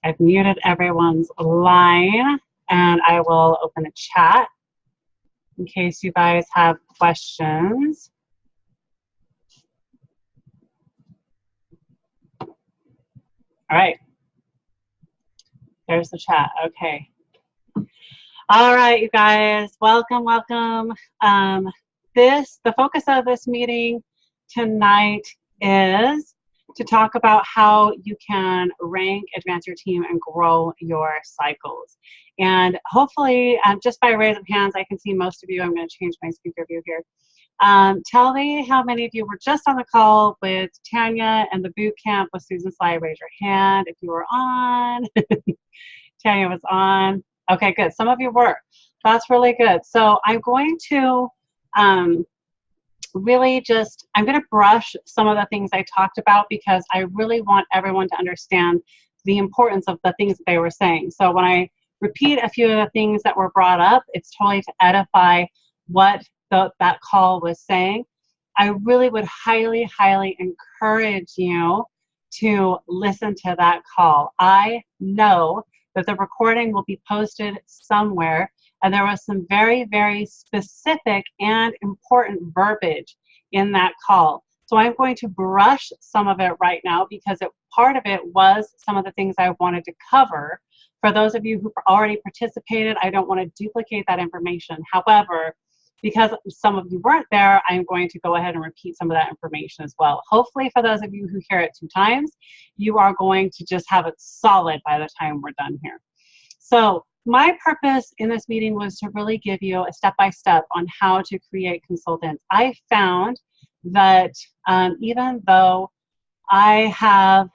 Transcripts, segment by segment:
I've muted everyone's line, and I will open a chat in case you guys have questions. All right. There's the chat. Okay. All right, you guys. Welcome, welcome. The focus of this meeting tonight is to talk about how you can rank, advance your team, and grow your cycles. And hopefully, just by raise of hands, I can see most of you. I'm going to change my speaker view here. Tell me how many of you were just on the call with Tanya and the boot camp with Susan Sly. Raise your hand if you were on. Tanya was on. Okay, good. Some of you were. That's really good. So I'm going to I'm going to brush some of the things I talked about because I really want everyone to understand the importance of the things that they were saying. So when I repeat a few of the things that were brought up, it's totally to edify what that call was saying. I really would highly, highly encourage you to listen to that call. I know that the recording will be posted somewhere, and there was some very, very specific and important verbiage in that call. So I'm going to brush some of it right now because part of it was some of the things I wanted to cover. For those of you who already participated, I don't want to duplicate that information. However, because some of you weren't there, I'm going to go ahead and repeat some of that information as well. Hopefully for those of you who hear it 2 times, you are going to just have it solid by the time we're done here. So my purpose in this meeting was to really give you a step-by-step on how to create consultants. I found that even though I have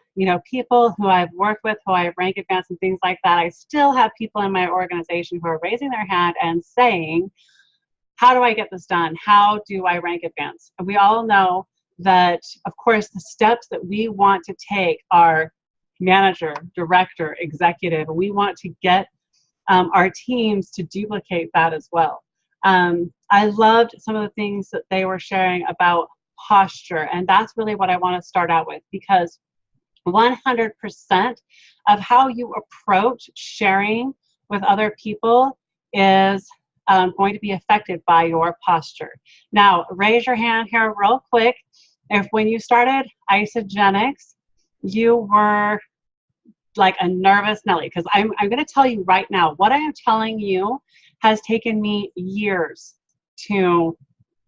people who I've worked with, who I rank advance and things like that, I still have people in my organization who are raising their hand and saying, how do I get this done? How do I rank advance? And we all know that, of course, the steps that we want to take are manager, director, executive. We want to get our teams to duplicate that as well. I loved some of the things that they were sharing about posture, and that's really what I want to start out with, because 100% of how you approach sharing with other people is going to be affected by your posture. Now, raise your hand here real quick. If when you started Isagenix, you were like a nervous Nelly, because I'm going to tell you right now, what I am telling you has taken me years to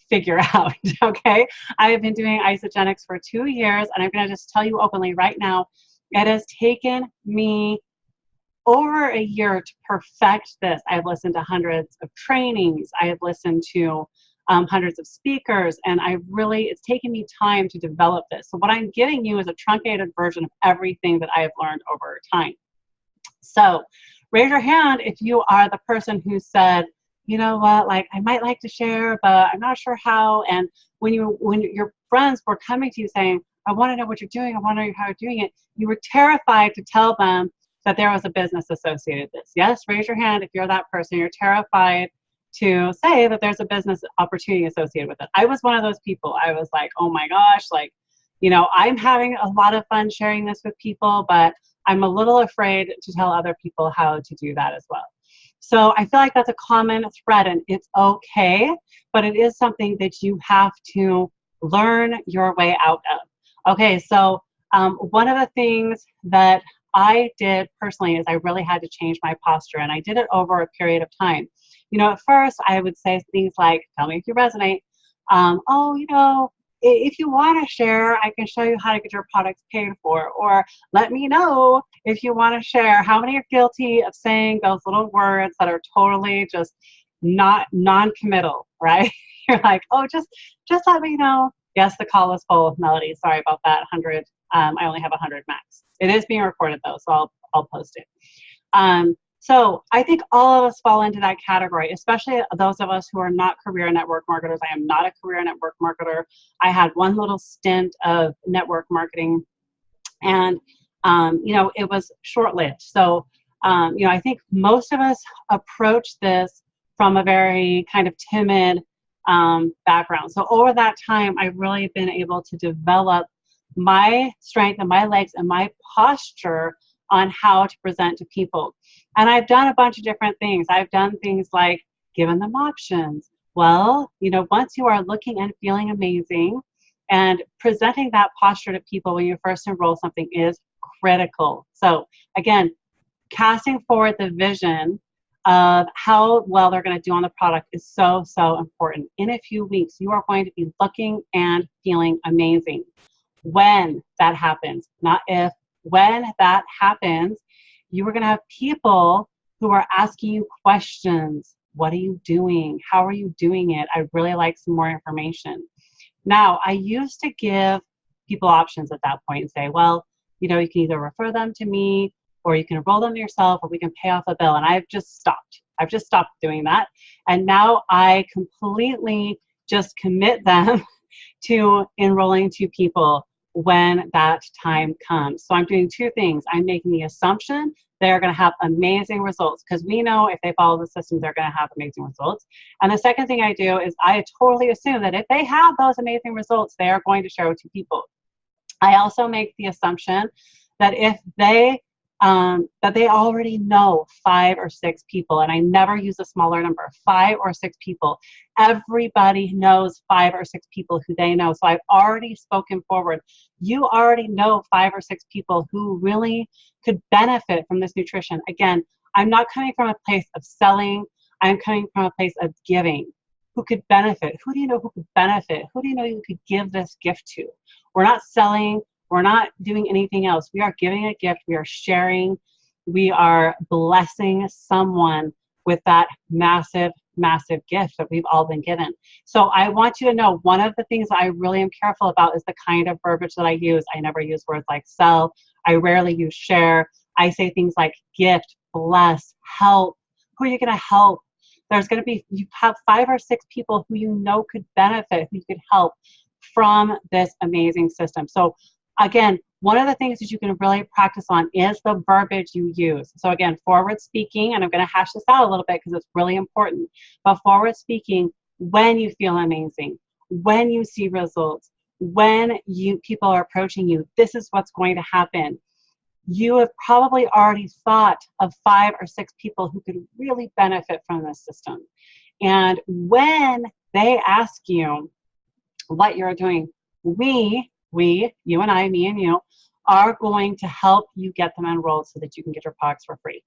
figure out, okay? I have been doing Isagenix for 2 years, and I'm going to just tell you openly right now, it has taken me over a year to perfect this. I've listened to hundreds of trainings. I have listened to hundreds of speakers, and it's taken me time to develop this. So what I'm giving you is a truncated version of everything that I have learned over time. So raise your hand if you are the person who said, you know what, like I might like to share, but I'm not sure how. And when your friends were coming to you saying, I want to know what you're doing, I want to know how you're doing it, you were terrified to tell them that there was a business associated with this. Yes, raise your hand if you're that person. You're terrified to say that there's a business opportunity associated with it. I was one of those people. I was like, oh my gosh, like, I'm having a lot of fun sharing this with people, but I'm a little afraid to tell other people how to do that as well. So I feel like that's a common thread, and it's okay, but it is something that you have to learn your way out of. Okay, so one of the things that I did personally is I really had to change my posture, and I did it over a period of time. At first I would say things like, tell me if you resonate. If you want to share, I can show you how to get your products paid for, or let me know if you want to share. How many are guilty of saying those little words that are totally just not non-committal, right? You're like, oh, just let me know. Yes, the call is full of Melody. Sorry about that. 100. I only have 100 max. It is being recorded though, so I'll post it. So I think all of us fall into that category, especially those of us who are not career network marketers. I am not a career network marketer. I had one little stint of network marketing, and it was short-lived. So I think most of us approach this from a very kind of timid background. So over that time, I've really been able to develop my strength and my legs and my posture on how to present to people. And I've done a bunch of different things. I've done things like given them options. Well, you know, once you are looking and feeling amazing, and presenting that posture to people when you first enroll something is critical. So again, casting forward the vision of how well they're going to do on the product is so, so important. In a few weeks, you are going to be looking and feeling amazing. When that happens, not if, when that happens, you are going to have people who are asking you questions. What are you doing? How are you doing it? I'd really like some more information. Now, I used to give people options at that point and say, well, you know, you can either refer them to me, or you can enroll them yourself, or we can pay off a bill. And I've just stopped. I've just stopped doing that. And now I completely just commit them to enrolling two people when that time comes. So I'm doing two things. I'm making the assumption they're going to have amazing results, because we know if they follow the systems, they're going to have amazing results. And the second thing I do is I totally assume that if they have those amazing results, they are going to share with two people. I also make the assumption that if they already know 5 or 6 people, and I never use a smaller number, 5 or 6 people. Everybody knows 5 or 6 people who they know. So I've already spoken forward. You already know 5 or 6 people who really could benefit from this nutrition. Again, I'm not coming from a place of selling. I'm coming from a place of giving. Who could benefit? Who do you know who could benefit? Who do you know you could give this gift to? We're not selling. We're not doing anything else. We are giving a gift. We are sharing. We are blessing someone with that massive, massive gift that we've all been given. So I want you to know, one of the things that I really am careful about is the kind of verbiage that I use. I never use words like sell. I rarely use share. I say things like gift, bless, help. Who are you going to help? There's going to be, you have 5 or 6 people who you know could benefit, who could help from this amazing system. So again, one of the things that you can really practice on is the verbiage you use. So again, forward speaking, and I'm going to hash this out a little bit because it's really important, but forward speaking, when you feel amazing, when you see results, when people are approaching you, this is what's going to happen. You have probably already thought of 5 or 6 people who could really benefit from this system. And when they ask you what you're doing, we, you and I, me and you, are going to help you get them enrolled so that you can get your products for free.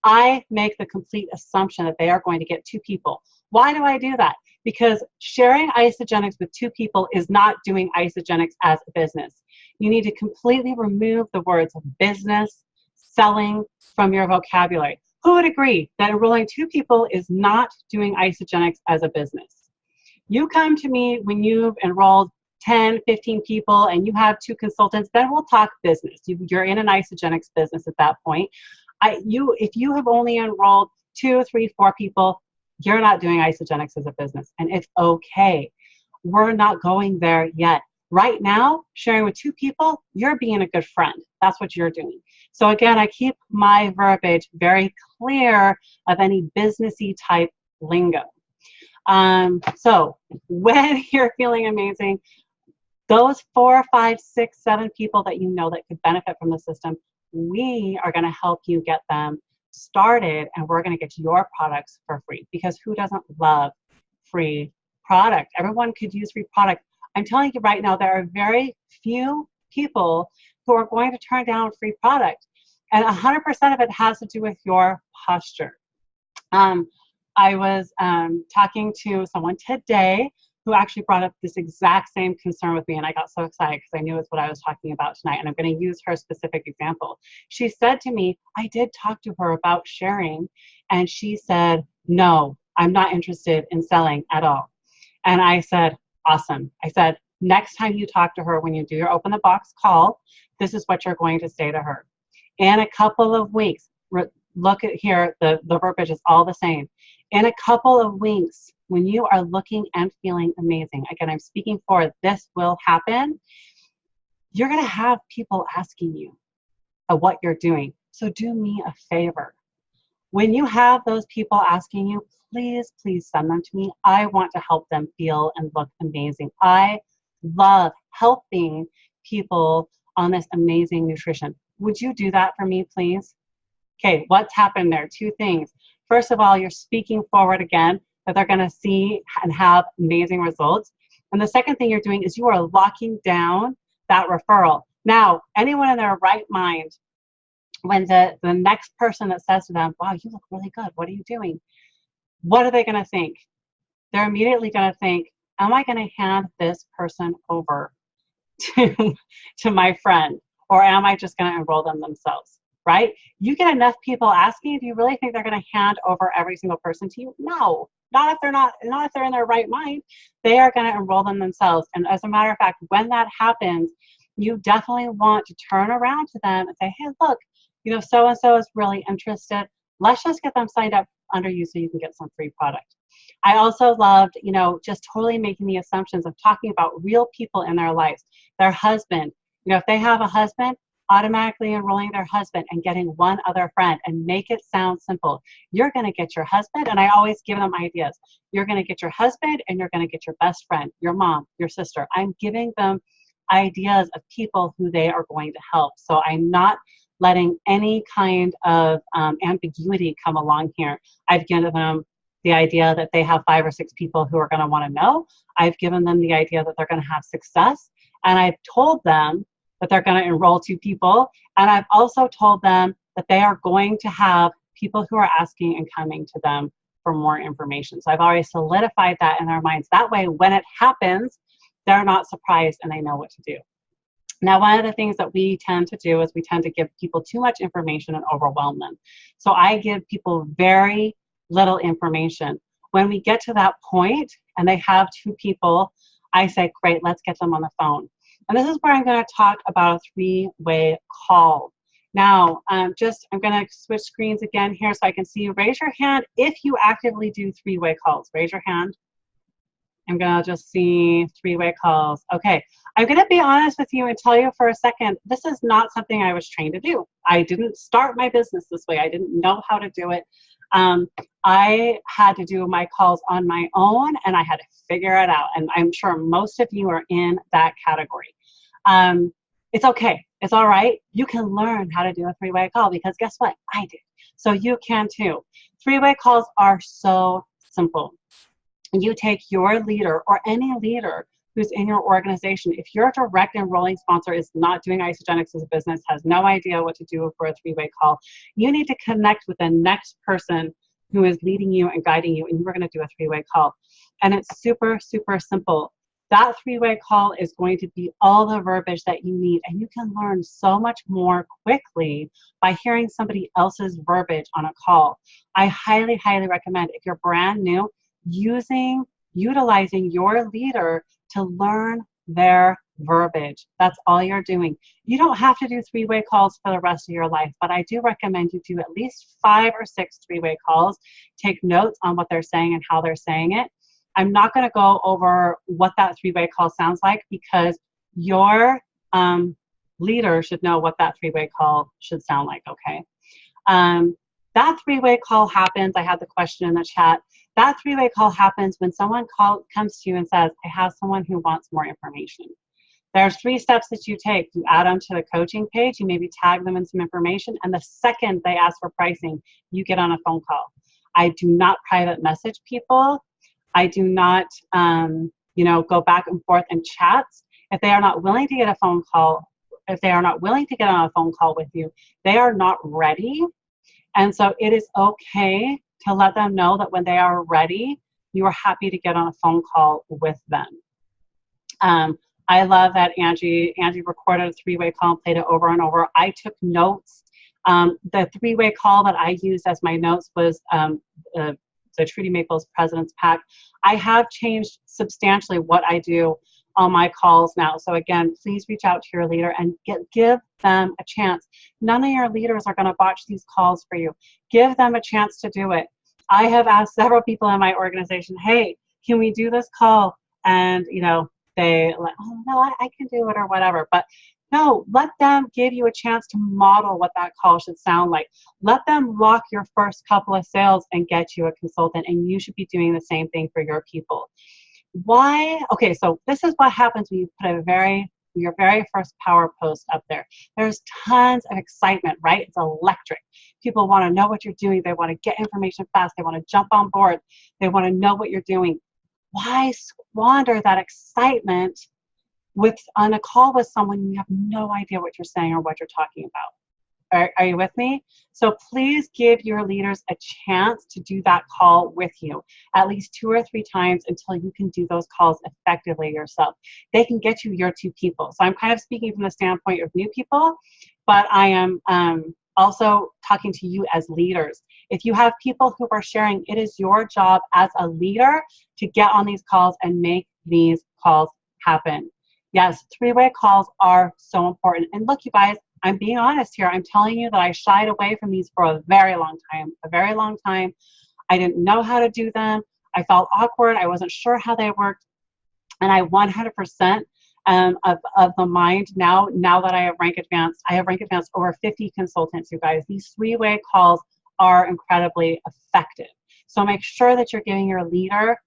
I make the complete assumption that they are going to get 2 people. Why do I do that? Because sharing Isagenix with 2 people is not doing Isagenix as a business. You need to completely remove the words of business, selling from your vocabulary. Who would agree that enrolling 2 people is not doing Isagenix as a business? You come to me when you've enrolled 10, 15 people and you have 2 consultants, then we'll talk business. You're in an Isagenix business at that point. If you have only enrolled 2, 3, 4 people, you're not doing Isagenix as a business, and it's okay. We're not going there yet. Right now, sharing with 2 people, you're being a good friend. That's what you're doing. So again, I keep my verbiage very clear of any businessy type lingo. So when you're feeling amazing, those 4, 5, 6, 7 people that you know that could benefit from the system, we are going to help you get them started, and we're going to get your products for free, because who doesn't love free product? Everyone could use free product. I'm telling you right now, there are very few people who are going to turn down free product, and 100% of it has to do with your posture. I was talking to someone today who actually brought up this exact same concern with me, and I got so excited because I knew it's what I was talking about tonight, and I'm going to use her specific example. She said to me, I did talk to her about sharing, and she said, no, I'm not interested in selling at all. And I said, awesome. I said, next time you talk to her, when you do your open the box call, this is what you're going to say to her. In a couple of weeks, look at here, the verbiage is all the same. In a couple of weeks, when you are looking and feeling amazing, again, I'm speaking for this will happen, you're going to have people asking you what you're doing. So do me a favor. When you have those people asking you, please, please send them to me. I want to help them feel and look amazing. I love helping people on this amazing nutrition. would you do that for me, please? Okay, what's happened there? Two things. First of all, you're speaking forward again that they're going to see and have amazing results. And the second thing you're doing is you are locking down that referral. Now, anyone in their right mind, when the next person that says to them, wow, you look really good, what are you doing? What are they going to think? They're immediately going to think, am I going to hand this person over to my friend, or am I just going to enroll them themselves, right? You get enough people asking, do you really think they're going to hand over every single person to you? No, not if they're in their right mind. They are going to enroll them themselves. And as a matter of fact, when that happens, you definitely want to turn around to them and say, hey, look, so-and-so is really interested. Let's just get them signed up under you so you can get some free product. I also loved, just totally making the assumptions of talking about real people in their lives, their husband. If they have a husband, automatically enrolling their husband and getting one other friend, and make it sound simple. You're going to get your husband, and I always give them ideas. You're going to get your husband, and you're going to get your best friend, your mom, your sister. I'm giving them ideas of people who they are going to help. So I'm not letting any kind of ambiguity come along here. I've given them the idea that they have 5 or 6 people who are going to want to know. I've given them the idea that they're going to have success. And I've told them that they're going to enroll 2 people. And I've also told them that they are going to have people who are asking and coming to them for more information. So I've already solidified that in their minds. That way, when it happens, they're not surprised and they know what to do. Now, one of the things that we tend to do is we tend to give people too much information and overwhelm them. So I give people very little information. When we get to that point and they have 2 people, I say, great, let's get them on the phone. And this is where I'm going to talk about a 3-way call. Now, I'm going to switch screens again here so I can see you. Raise your hand if you actively do 3-way calls. Raise your hand. I'm going to just see 3-way calls. Okay, I'm going to be honest with you and tell you for a second, this is not something I was trained to do. I didn't start my business this way. I didn't know how to do it. I had to do my calls on my own, and I had to figure it out. And I'm sure most of you are in that category. It's okay. It's all right. You can learn how to do a 3-way call, because guess what? I did. So you can too. 3-way calls are so simple. You take your leader or any leader who's in your organization. If your direct enrolling sponsor is not doing Isagenix as a business, has no idea what to do for a 3-way call, you need to connect with the next person who is leading you and guiding you, and you're going to do a 3-way call. And it's super, super simple. That 3-way call is going to be all the verbiage that you need, and you can learn so much more quickly by hearing somebody else's verbiage on a call. I highly, highly recommend, if you're brand new, utilizing your leader to learn their verbiage. That's all you're doing. You don't have to do 3-way calls for the rest of your life, but I do recommend you do at least 5 or 6 3-way calls. Take notes on what they're saying and how they're saying it. I'm not going to go over what that 3-way call sounds like, because your leader should know what that 3-way call should sound like, okay? That 3-way call happens. I had the question in the chat. That 3-way call happens when someone comes to you and says, I have someone who wants more information. There's 3 steps that you take. You add them to the coaching page. You maybe tag them in some information. And the second they ask for pricing, you get on a phone call. I do not private message people. I do not, go back and forth in chats. If they are not willing to get a phone call, if they are not willing to get on a phone call with you, they are not ready. And so it is okay to let them know that when they are ready, you are happy to get on a phone call with them. I love that Angie recorded a 3-way call and played it over and over. I took notes. The 3-way call that I used as my notes was the Trudy Maples President's Pack. I have changed substantially what I do on my calls now. So again, please reach out to your leader and give them a chance. None of your leaders are going to botch these calls for you. Give them a chance to do it. I have asked several people in my organization, hey, can we do this call? And, they like, oh, no, I can do it or whatever. But no, let them give you a chance to model what that call should sound like. Let them lock your first couple of sales and get you a consultant. And you should be doing the same thing for your people. Why? Okay, so this is what happens when you put a very your very first power post up there. There's tons of excitement, right? It's electric. People want to know what you're doing. They want to get information fast. They want to jump on board. They want to know what you're doing. Why squander that excitement on a call with someone you have no idea what you're saying or what you're talking about? Are you with me? So please give your leaders a chance to do that call with you at least 2 or 3 times until you can do those calls effectively yourself. They can get you your 2 people. So I'm kind of speaking from the standpoint of new people, but I am also talking to you as leaders. If you have people who are sharing, it is your job as a leader to get on these calls and make these calls happen. Yes, 3-way calls are so important. And look, you guys, I'm being honest here. I'm telling you that I shied away from these for a very long time. I didn't know how to do them. I felt awkward. I wasn't sure how they worked. And I 100% of the mind now that I have Rank Advanced. I have Rank Advanced over 50 consultants, you guys. These 3-way calls are incredibly effective. So make sure that you're giving your leader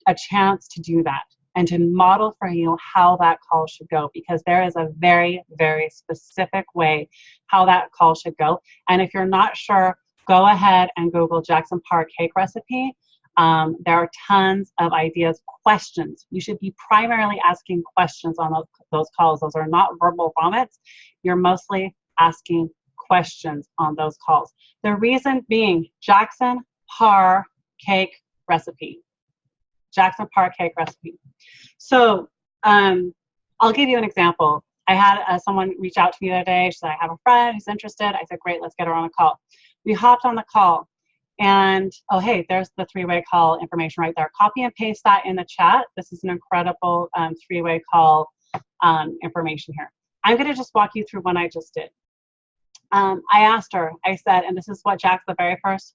a chance to do that and to model for you how that call should go, because there is a very, very specific way how that call should go. And if you're not sure, go ahead and Google Jackson Parr cake recipe. There are tons of ideas, questions. You should be primarily asking questions on those calls. Those are not verbal vomits. You're mostly asking questions on those calls. The reason being, Jackson Parr cake recipe. Jackson Parr cake recipe. So I'll give you an example. I had someone reach out to me the other day. She said, I have a friend who's interested. I said, great, let's get her on a call. We hopped on the call and, oh, hey, there's the 3-way call information right there. Copy and paste that in the chat. This is an incredible 3-way call information here. I'm going to just walk you through one I just did. I asked her, I said, and this is what the very first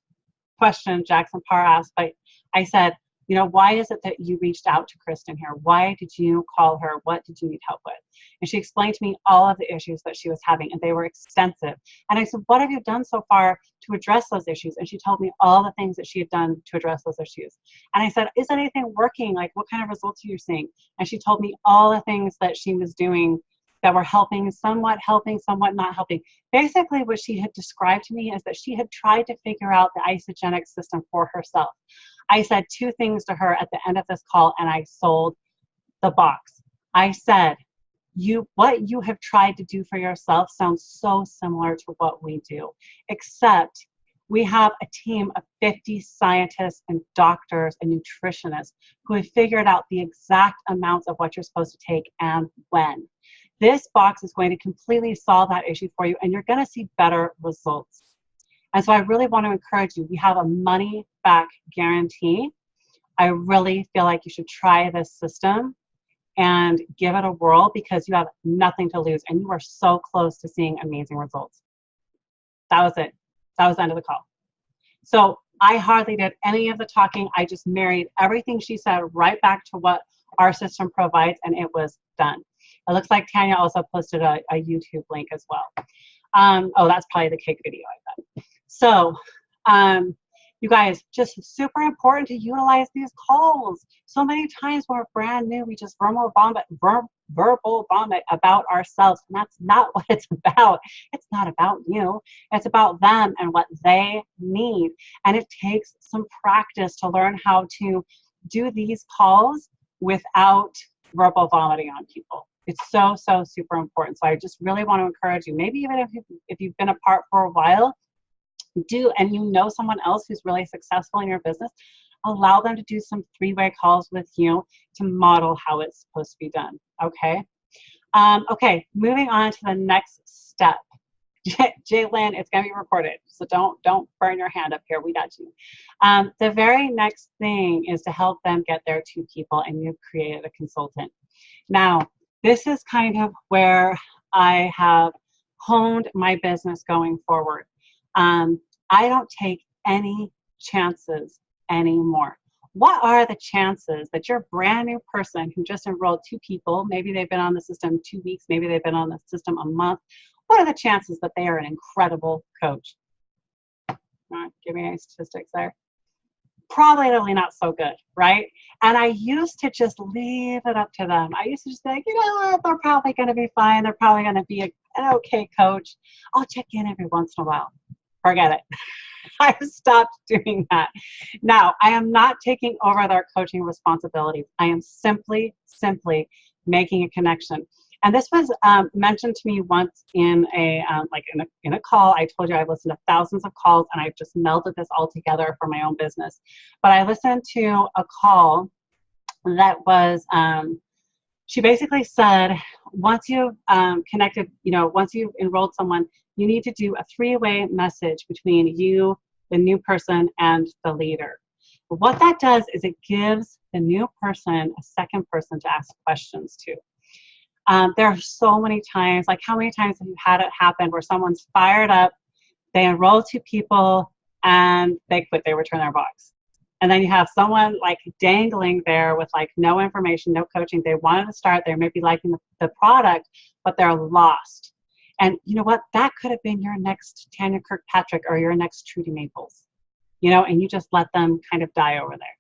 question Jackson Parr asked, but I said, you know, why is it that you reached out to Kristen here? Why did you call her? What did you need help with? And she explained to me all of the issues that she was having, and they were extensive. And I said, what have you done so far to address those issues? And she told me all the things that she had done to address those issues. And I said, is anything working? Like, what kind of results are you seeing? And she told me all the things that she was doing that were helping, somewhat not helping. Basically, what she had described to me is that she had tried to figure out the isogenic system for herself. I said 2 things to her at the end of this call, and I sold the box. I said, what you have tried to do for yourself sounds so similar to what we do, except we have a team of 50 scientists and doctors and nutritionists who have figured out the exact amounts of what you're supposed to take and when. This box is going to completely solve that issue for you, and you're going to see better results. And so I really want to encourage you. We have a money back guarantee. I really feel like you should try this system and give it a whirl, because you have nothing to lose and you are so close to seeing amazing results. That was it. That was the end of the call. So I hardly did any of the talking. I just married everything she said right back to what our system provides, and it was done. It looks like Tanya also posted a YouTube link as well. Oh, that's probably the cake video, I bet. So, you guys, just super important to utilize these calls. So many times when we're brand new, we just verbal vomit about ourselves, and that's not what it's about. It's not about you. It's about them and what they need. And it takes some practice to learn how to do these calls without verbal vomiting on people. It's so, so super important. So I just really want to encourage you, maybe even if you've been apart for a while, and you know someone else who's really successful in your business, allow them to do some 3-way calls with you to model how it's supposed to be done. Okay. Okay. Moving on to the next step. Jalen, it's going to be recorded, so don't burn your hand up here. We got you. The very next thing is to help them get their 2 people, and you've created a consultant. Now, this is kind of where I have honed my business going forward. I don't take any chances anymore. What are the chances that your brand new person who just enrolled 2 people, maybe they've been on the system 2 weeks, maybe they've been on the system a month, what are the chances that they are an incredible coach? Give me any statistics there. probably not so good, right? And I used to just leave it up to them. I used to just be like, you know what, they're probably going to be fine. They're probably going to be an okay coach. I'll check in every once in a while. Forget it. I've stopped doing that. Now, I am not taking over their coaching responsibilities. I am simply making a connection. And this was mentioned to me once in a in a call. I told you I've listened to thousands of calls, and I've just melded this all together for my own business. But I listened to a call that was, she basically said, once you've connected, once you've enrolled someone, you need to do a three-way message between you, the new person, and the leader. But what that does is it gives the new person a second person to ask questions to. There are so many times, like how many times have you had it happen where someone's fired up, they enroll 2 people, and they quit, they return their box. And then you have someone like dangling there with like no information, no coaching. They wanted to start, they may be liking the product, but they're lost. And you know what? That could have been your next Tanya Kirkpatrick or your next Trudy Maples, and you just let them kind of die over there.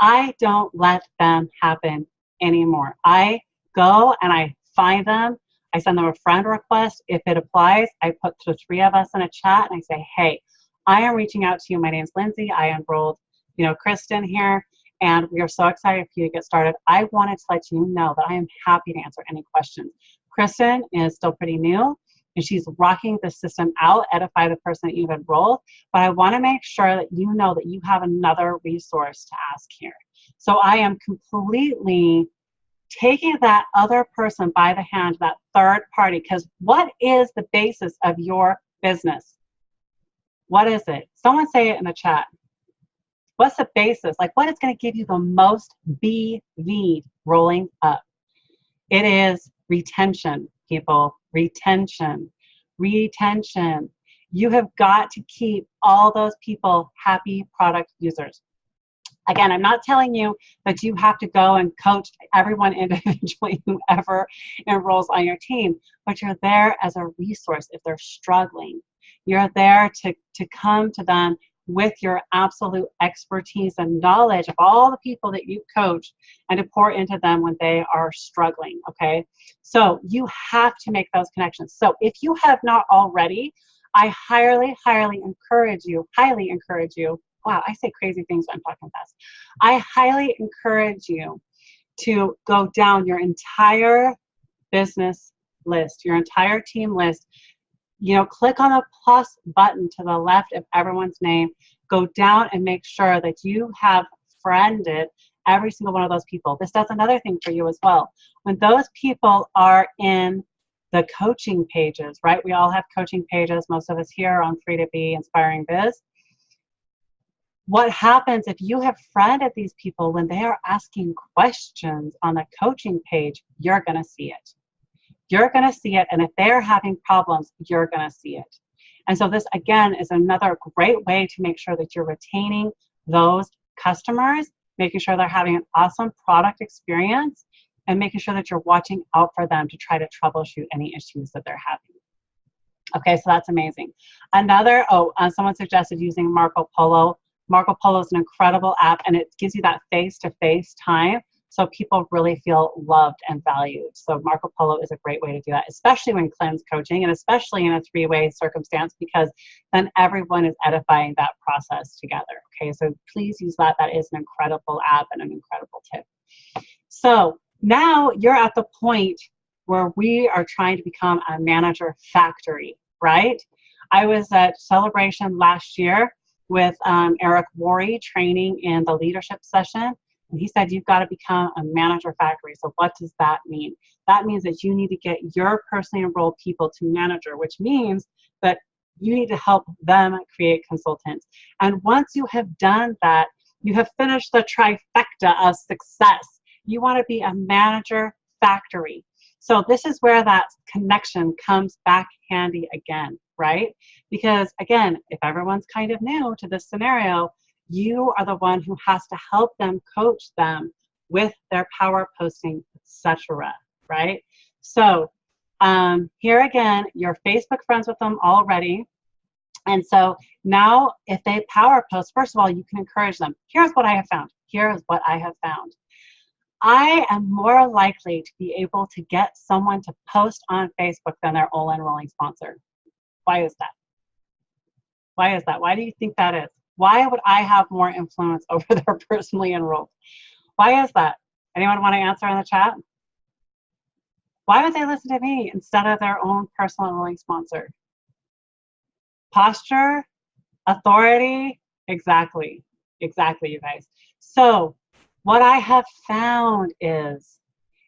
I don't let them happen anymore. I go and I find them. I send them a friend request. If it applies, I put the 3 of us in a chat and I say, hey, I am reaching out to you. My name's Lindsay. I enrolled, Kristen here, and we are so excited for you to get started. I wanted to let you know that I am happy to answer any questions. Kristen is still pretty new, and she's rocking the system out, edify the person that you've enrolled, but I want to make sure that you know that you have another resource to ask here. So I am completely taking that other person by the hand, that third party, because what is the basis of your business? What is it? Someone say it in the chat. What's the basis? Like, what is going to give you the most BV rolling up? It is retention, people. Retention. You have got to keep all those people happy product users. Again, I'm not telling you that you have to go and coach everyone individually, whoever enrolls on your team, but you're there as a resource if they're struggling. You're there to come to them with your absolute expertise and knowledge of all the people that you coach and to pour into them when they are struggling, okay? So you have to make those connections. So if you have not already, I highly encourage you, wow, I say crazy things when I'm talking fast. I highly encourage you to go down your entire business list, your entire team list. Click on the plus button to the left of everyone's name. Go down and make sure that you have friended every single one of those people. This does another thing for you as well. When those people are in the coaching pages, right? We all have coaching pages. Most of us here are on Free to Be Inspiring Biz. What happens if you have friended these people when they are asking questions on the coaching page? You're going to see it. You're going to see it. And if they're having problems, you're going to see it. And so this, again, is another great way to make sure that you're retaining those customers, making sure they're having an awesome product experience, and making sure that you're watching out for them to try to troubleshoot any issues that they're having. Okay, so that's amazing. Another, someone suggested using Marco Polo. Marco Polo is an incredible app, and it gives you that face-to-face time so people really feel loved and valued. So Marco Polo is a great way to do that, especially when Cleanse coaching and especially in a 3-way circumstance, because then everyone is edifying that process together. Okay, so please use that. That is an incredible app and an incredible tip. So now you're at the point where we are trying to become a manager factory, right? I was at Celebration last year with Eric Worre training in the leadership session. And he said, you've got to become a manager factory. So what does that mean? That means that you need to get your personally enrolled people to manager, which means that you need to help them create consultants. And once you have done that, you have finished the trifecta of success. You want to be a manager factory. So this is where that connection comes back handy again, right? Because again, if everyone's kind of new to this scenario, you are the one who has to help them, coach them with their power posting, etc., right? So here again, you're Facebook friends with them already. And so now if they power post, first of all, you can encourage them. Here's what I have found. Here's what I have found. I am more likely to be able to get someone to post on Facebook than their all enrolling sponsor. Why is that? Why is that? Why do you think that is? Why would I have more influence over their personally enrolled? Why is that? Anyone want to answer in the chat? Why would they listen to me instead of their own personal enrolling sponsor? Posture, authority, exactly, you guys. So what I have found is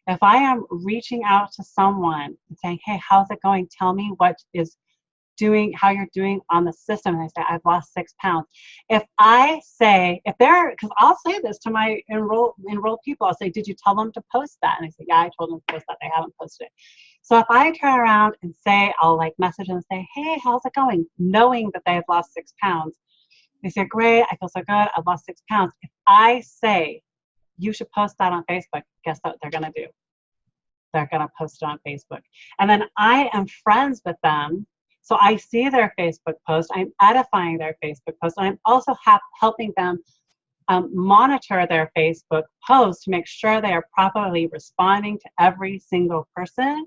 if I am reaching out to someone and saying, hey, how's it going? Tell me what is doing, how you're doing on the system. And they say, I've lost 6 pounds. If I say, because I'll say this to my enrolled people, I'll say, did you tell them to post that? And I say, yeah, I told them to post that. They haven't posted it. So if I turn around and say, I'll like message them and say, hey, how's it going? Knowing that they have lost 6 pounds. They say, great, I feel so good. I've lost 6 pounds. If I say, you should post that on Facebook, guess what they're going to do? They're going to post it on Facebook. And then I am friends with them. So I see their Facebook post, I'm edifying their Facebook post, and I'm also helping them monitor their Facebook post to make sure they are properly responding to every single person,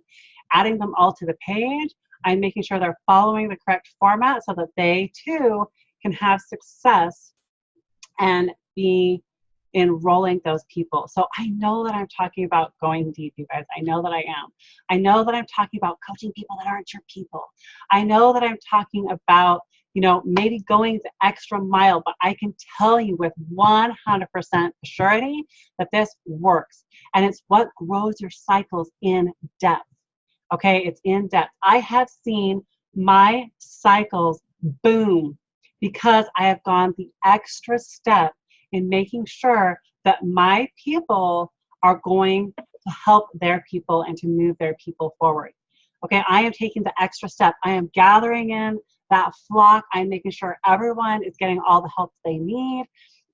adding them all to the page. I'm making sure they're following the correct format so that they too can have success and be enrolling those people. So I know that I'm talking about going deep, you guys. I know that I am. I know that I'm talking about coaching people that aren't your people. I know that I'm talking about, maybe going the extra mile, but I can tell you with 100% surety that this works. And it's what grows your cycles in depth. Okay, it's in depth. I have seen my cycles boom because I have gone the extra step in making sure that my people are going to help their people and to move their people forward. Okay, I am taking the extra step. I am gathering in that flock. I'm making sure everyone is getting all the help they need.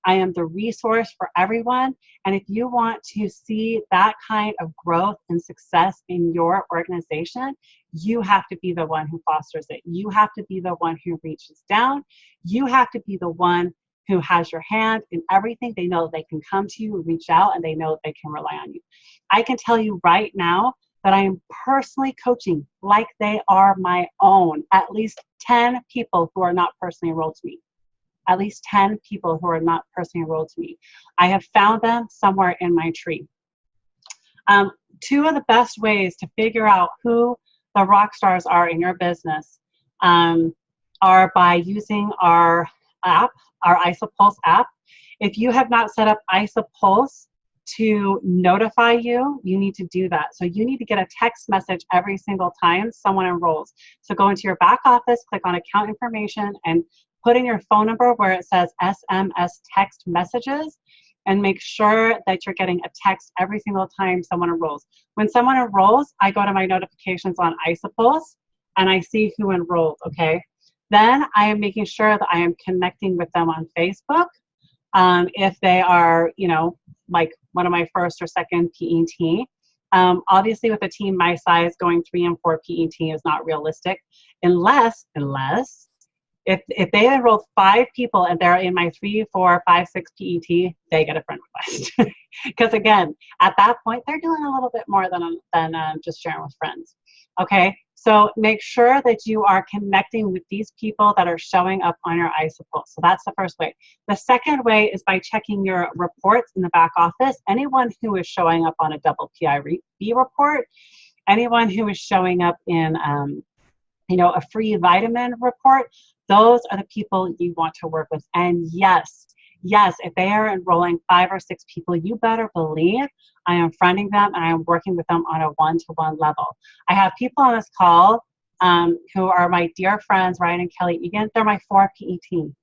I am the resource for everyone. And if you want to see that kind of growth and success in your organization, you have to be the one who fosters it. You have to be the one who reaches down. You have to be the one who has your hand in everything. They know they can come to you, reach out, and they know they can rely on you. I can tell you right now that I am personally coaching like they are my own, at least 10 people who are not personally enrolled to me. At least 10 people who are not personally enrolled to me. I have found them somewhere in my tree. Two of the best ways to figure out who the rock stars are in your business are by using our app, our ISAPulse app. If you have not set up ISAPulse to notify you, you need to do that. So you need to get a text message every single time someone enrolls. So go into your back office, click on account information, and put in your phone number where it says SMS text messages, and make sure that you're getting a text every single time someone enrolls. When someone enrolls, I go to my notifications on ISAPulse and I see who enrolled, okay? Then I am making sure that I am connecting with them on Facebook. If they are, like one of my first or second PET. Obviously with a team my size, going 3 and 4 PET is not realistic unless if they enrolled 5 people and they're in my 3, 4, 5, 6 PET, they get a friend request. Because again, at that point, they're doing a little bit more than just sharing with friends. Okay, so make sure that you are connecting with these people that are showing up on your ISAPulse. So that's the first way. The second way is by checking your reports in the back office. Anyone who is showing up on a double PIB report, anyone who is showing up in a free vitamin report, those are the people you want to work with. And yes, if they are enrolling 5 or 6 people, you better believe I am friending them and I am working with them on a one-to-one level. I have people on this call who are my dear friends, Ryan and Kelly Egan. They're my 4 PET.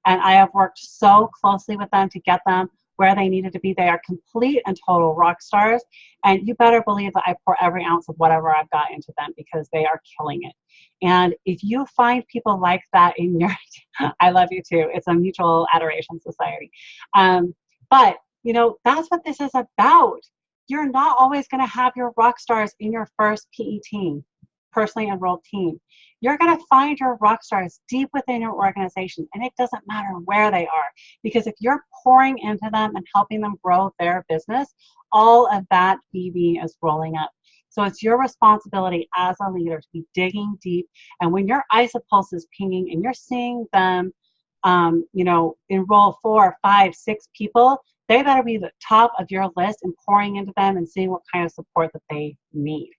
And I have worked so closely with them to get them where they needed to be. They are complete and total rock stars. And you better believe that I pour every ounce of whatever I've got into them because they are killing it. And if you find people like that in your, I love you too. It's a mutual adoration society. But that's what this is about. You're not always going to have your rock stars in your first PET. personally enrolled team. You're going to find your rock stars deep within your organization, and it doesn't matter where they are, because if you're pouring into them and helping them grow their business, all of that BV is rolling up. So it's your responsibility as a leader to be digging deep. And when your ISAPulse is pinging and you're seeing them, enroll 4, 5, 6 people, they better be the top of your list and pouring into them and seeing what kind of support that they need.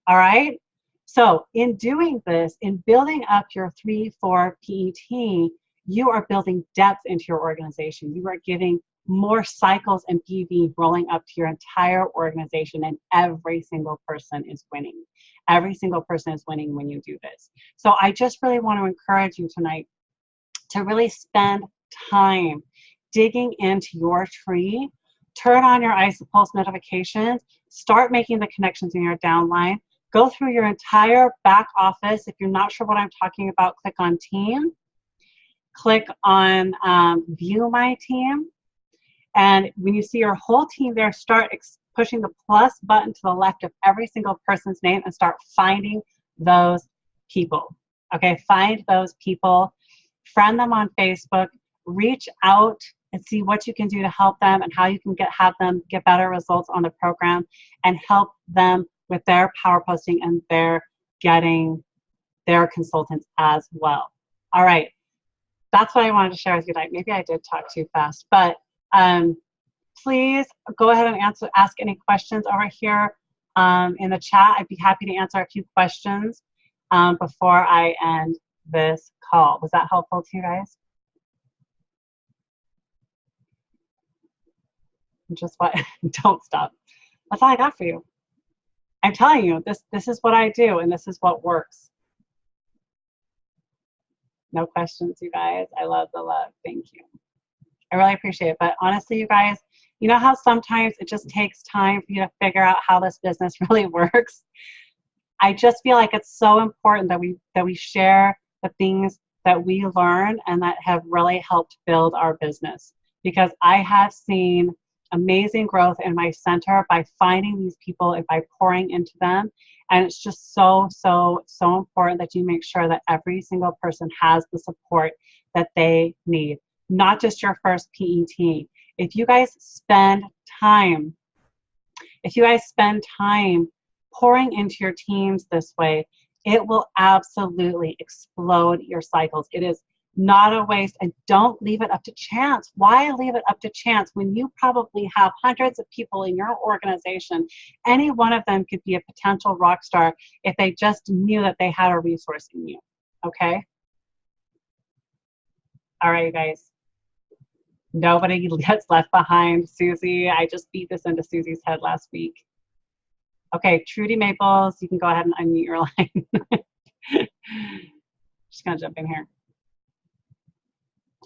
All right? So in doing this, in building up your 3-4 PET, you are building depth into your organization. You are giving more cycles and PV rolling up to your entire organization, and every single person is winning. Every single person is winning when you do this. So I just really want to encourage you tonight to really spend time digging into your tree, turn on your ISAPulse notifications, start making the connections in your downline, go through your entire back office. If you're not sure what I'm talking about, click on Team, click on View My Team, and when you see your whole team there, start pushing the plus button to the left of every single person's name and start finding those people. Okay, find those people, friend them on Facebook, reach out and see what you can do to help them and how you can have them get better results on the program, and help them with their power posting and their getting their consultants as well. All right, that's what I wanted to share with you tonight. Maybe I did talk too fast, but please go ahead and ask any questions over here in the chat. I'd be happy to answer a few questions before I end this call. Was that helpful to you guys? Just what? Don't stop. That's all I got for you. I'm telling you, this is what I do, and this is what works. No questions, you guys. I love the love. Thank you. I really appreciate it. But honestly, you guys, you know how sometimes it just takes time for you to figure out how this business really works? I just feel like it's so important that we share the things that we learn and that have really helped build our business. Because I have seen amazing growth in my center by finding these people and by pouring into them. And it's just so, so, so important that you make sure that every single person has the support that they need. Not just your first PET. If you guys spend time pouring into your teams this way, it will absolutely explode your cycles. It is not a waste, and don't leave it up to chance. Why leave it up to chance when you probably have hundreds of people in your organization? Any one of them could be a potential rock star if they just knew that they had a resource in you, okay? All right, you guys. Nobody gets left behind. Susie, I just beat this into Susie's head last week. Okay, Trudy Maples, you can go ahead and unmute your line. Just gonna jump in here.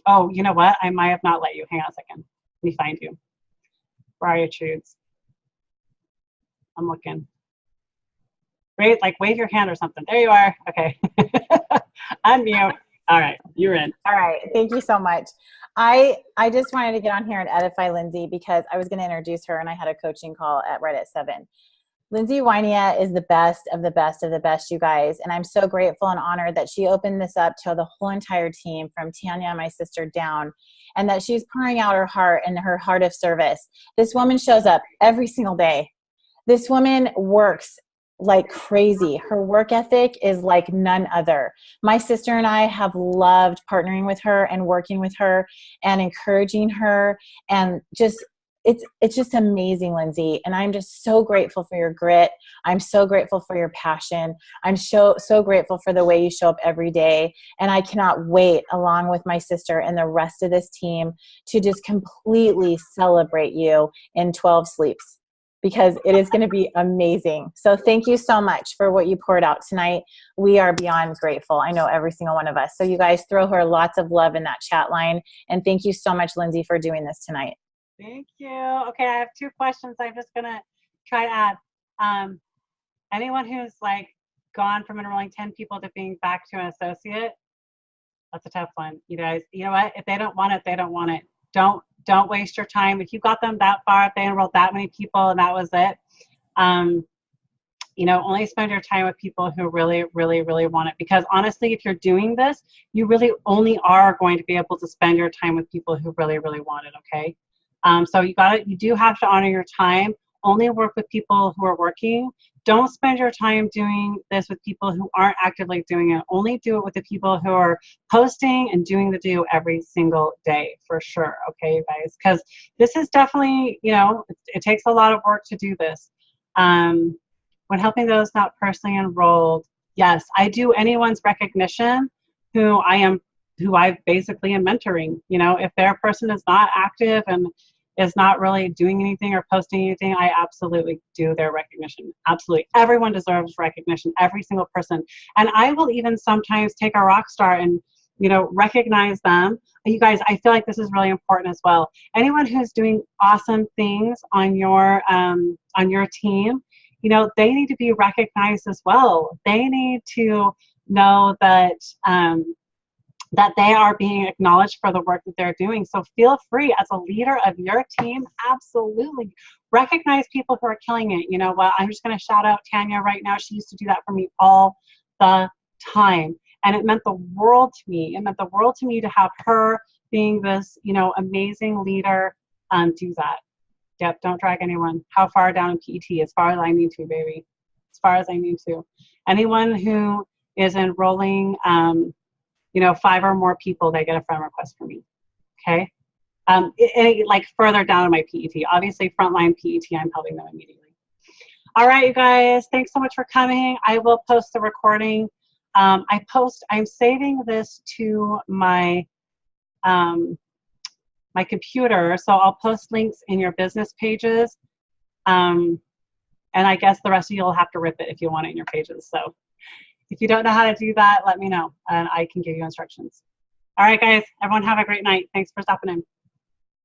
Oh, you know what? I might have not let you. Hang on a second. Let me find you. Where are you, Trudes? I'm looking. Wave your hand or something. There you are. Okay. Unmute. All right, you're in. All right, thank you so much. I just wanted to get on here and edify Lindsay because I was going to introduce her, and I had a coaching call right at 7. Lindsay Wynia is the best of the best of the best, you guys, and I'm so grateful and honored that she opened this up to the whole entire team, from Tanya, my sister, down, and that she's pouring out her heart and her heart of service. This woman shows up every single day. This woman works like crazy. Her work ethic is like none other. My sister and I have loved partnering with her and working with her and encouraging her, and just it's just amazing, Lindsay. And I'm just so grateful for your grit. I'm so grateful for your passion. I'm so grateful for the way you show up every day. And I cannot wait, along with my sister and the rest of this team, to just completely celebrate you in 12 sleeps, because it is going to be amazing. So thank you so much for what you poured out tonight. We are beyond grateful. I know every single one of us. So you guys throw her lots of love in that chat line. And thank you so much, Lindsay, for doing this tonight. Thank you. Okay, I have 2 questions I'm just going to try to add. Anyone who's like gone from enrolling 10 people to being back to an associate, that's a tough one. You guys, you know what? If they don't want it, they don't want it. Don't waste your time. If you got them that far, if they enrolled that many people and that was it, only spend your time with people who really, really, really want it. Because honestly, if you're doing this, you really only are going to be able to spend your time with people who really, really want it, okay? So you do have to honor your time. Only work with people who are working. Don't spend your time doing this with people who aren't actively doing it. Only do it with the people who are posting and doing the do every single day, for sure, okay, you guys? Because this is definitely, it takes a lot of work to do this. When helping those not personally enrolled, yes, I do anyone's recognition who I basically am mentoring. If their person is not active and is not really doing anything or posting anything, I absolutely do their recognition. Absolutely. Everyone deserves recognition, every single person. And I will even sometimes take a rock star and, recognize them. You guys, I feel like this is really important as well. Anyone who's doing awesome things on your team, they need to be recognized as well. They need to know that that they are being acknowledged for the work that they're doing. So feel free, as a leader of your team, absolutely recognize people who are killing it. I'm just going to shout out Tanya right now. She used to do that for me all the time. And it meant the world to me. It meant the world to me to have her being this, amazing leader, do that. Yep, don't drag anyone. How far down in PET? As far as I need to, baby. As far as I need to. Anyone who is enrolling, 5 or more people, they get a friend request from me. Okay? Like further down in my PET. Obviously, frontline PET, I'm helping them immediately. All right, you guys, thanks so much for coming. I will post the recording. I'm saving this to my my computer, so I'll post links in your business pages. And I guess the rest of you will have to rip it if you want it in your pages. So if you don't know how to do that, let me know and I can give you instructions. All right, guys, everyone have a great night. Thanks for stopping in.